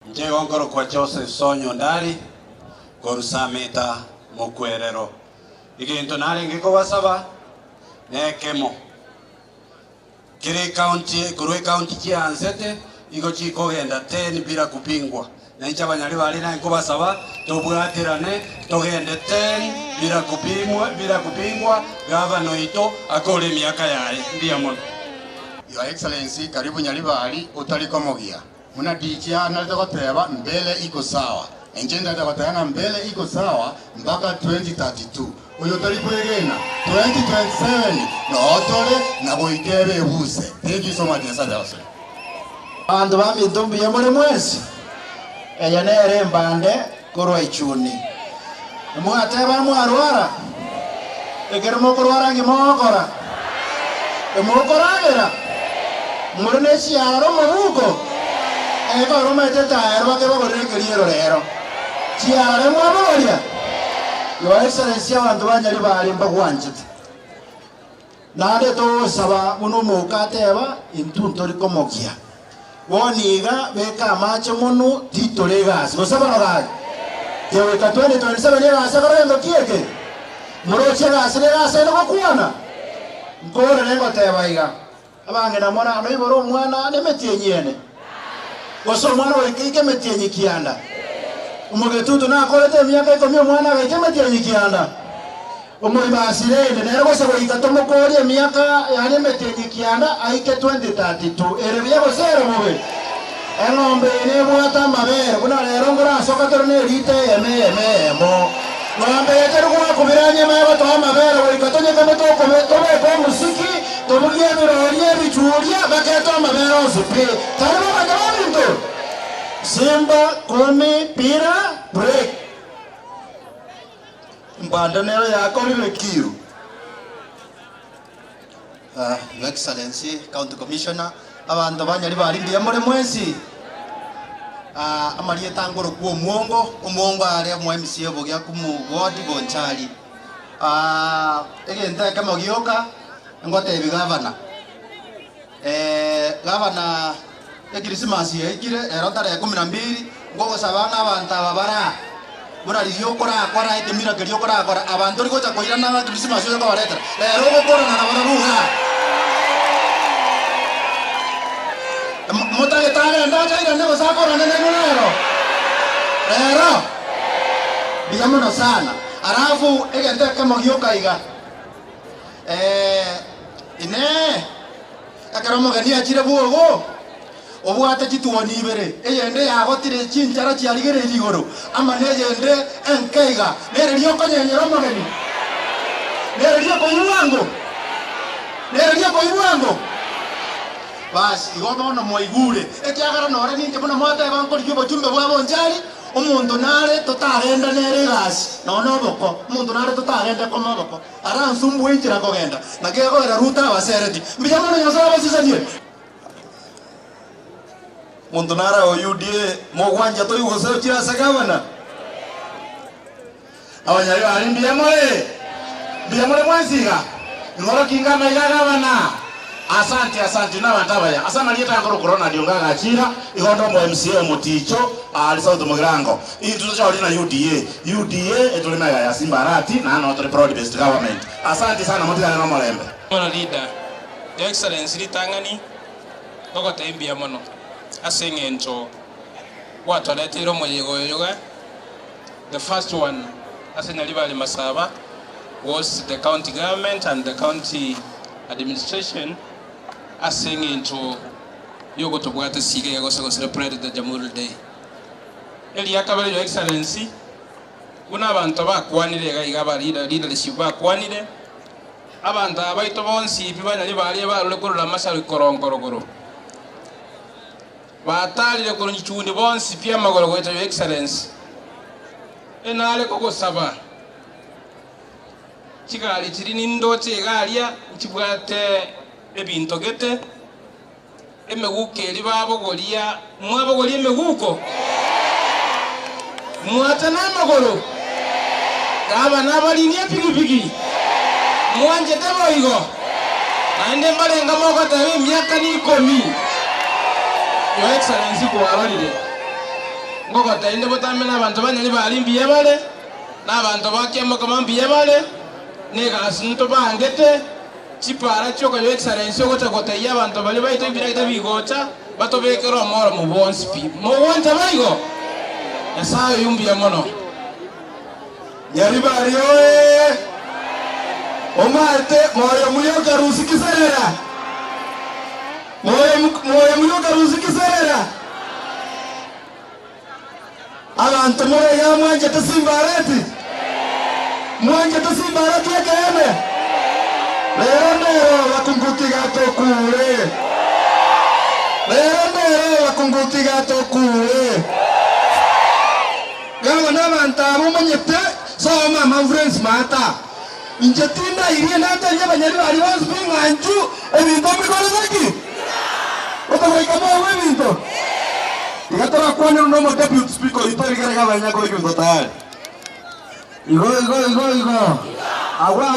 nje ongoro kwa Joseph Sonyo Ndari korusamita mukwerero iginto nari ngiko basaba nekemo kiri county chiansete iko chiko genda 10 bila kupingwa na ncha banyari bali na ngiko basaba tobwatirane togende 10 bila kupingwa gavana ito akole miaka yae ndia mono. Your Excellency, karibu Nyalibali utalikomogia. Muna dikia naleta kuteba mbele iko sawa. Enjenda naleta kuteba mbele iko sawa mpaka 2032. Uyo talikuegena 2027 na otole na boitebe buse. Thank you so much, Nasa. Bandu bami ntumbi ya mure mwezi. Eya nere mbande kurwa ichuni. Mwateba mwarwara. Egermo kurwara ngimokora. Emokoragera. Murunesi yaro mabuko. Ego rumete taero ke bagorekeriero rero. Chiare mwaboria. Your Excellency abantu banyari bali mbagwanjite. Nade to saba muno mukateba intunto likomokia. Woniga beka macho muno titolegas. Gosaba rag. Yewe ka 2027 ya asakara ndo kieke. Muroche gasere no kuana. Ngore nengo tebaiga. Abange na mwana no iboro mwana nemetie nyene. Goso mwana wekike metie nyikianda. Umugetutu na kolete miaka iko myo mwana wekike metie nyikianda. Umubasirende nero goso wikatomo kole miaka yani metie nyikianda aike 2032. Erebye gosero mube. Engombe ne mwata mabere kuna lero ngora soka torne rite emo. Ngombe yeteru kwa kubiranye mayo to mabere wikatonye kama to kwa musiki tomugie birorie bichuria baketo mabere osupe tarimo bagaminto Simba komi pira break mbanda nero yako limekiru. Your Excellency, County Commissioner, abantu banyari bali ndiye muri mwezi amaliye tangoro ku omuongo ari mu MCA bogya ku mu ward Bonchari egenda kama gioka ngote bi governor governor Christmas yekire erotare 12 ngogo sabana abantu ababara bora liyokora akora itemira keliyokora akora abantu liko cha koirana na Christmas yo kwa letra lero gokora na bana ruha Motage tare ndacha ina nego sakora nene nero. Lero. Biamono sana. Arafu egende kama gioka iga. Ine. Akaromo gani achire buogo. Obwate chituoni ibere. Eyende yagotire chinchara chiarigere ligoro. Ama neyende enkeiga. Nere lioko nyenyero magani. Nere lioko iwango. Nere lioko iwango. Basi igono no moigure ekyagara nore ninke muno mwata banko lyobo chumbe bwa Bonchari omuntu nare totagenda nere gasi no boko omuntu nare totagenda ko maboko ara nsumbu injira kogenda nakego era ruta abasereti mbiyamano nyasaba basisanie Muntu nara o UDA mogwanja to yugo se chira sagabana. Abanyari bali mbiyamole mwanziga ngoro kingana igagabana. Asante na bantabaya asana lieta ngoro corona dionga achira igondo mo MCA Muticho ali South Mugirango itu cha na UDA etulina ya Simbarati na no tole proud based government. Asante sana mutigana na Molembe Mono leader Your Excellency litangani koko tembia mono asengento watoletero moyego yoga. The first one asenalibali masaba was the county government and the county administration asing into yogo to bwate sige yago so celebrate the Jamhuri Day. Eli yakabale Your Excellency una abantu bakwanire gaiga leadership bakwanire abantu abaito bonsi pibana libali balole kurula masharu korongorogoro batalire kurunji chundi bonsi pia magoro kweta Your Excellency enale koko saba chikali chiri nindoche galia chibwate ebinto gete emeguke libabo golia mwabo golia emeguko mwatana magoro aba nabalinia pigipigi mwanje teboigo ande malenga moko tawe miaka ni 10 Your Excellency ko abalire gogotende botamena abantu banyali bali mbiye bale n'abantu bakiamo kama mbiye bale negasi nto bangete chipara choko yo excellence gotagoteya abantu bali baito ibiragita bigocha batobekero amoro mu bonsi pi mo wonta baigo yasayo yumbiye mono Nyaribari oye omarte moyo muyoka rusikiserera moyo muyoka rusikiserera abantu moyo ya mwanje tasimbarati ekene lero bakungutiga tokure gawa n'abantu abo manyete soma mavurens mata injetinda iriye nataliye banyari bari bazbinganju ebintu bikolezaki otawaikamo ebintu igatora kwane no deputy speaker itorigerega banyako ibintu tayari igo agwa igo agwa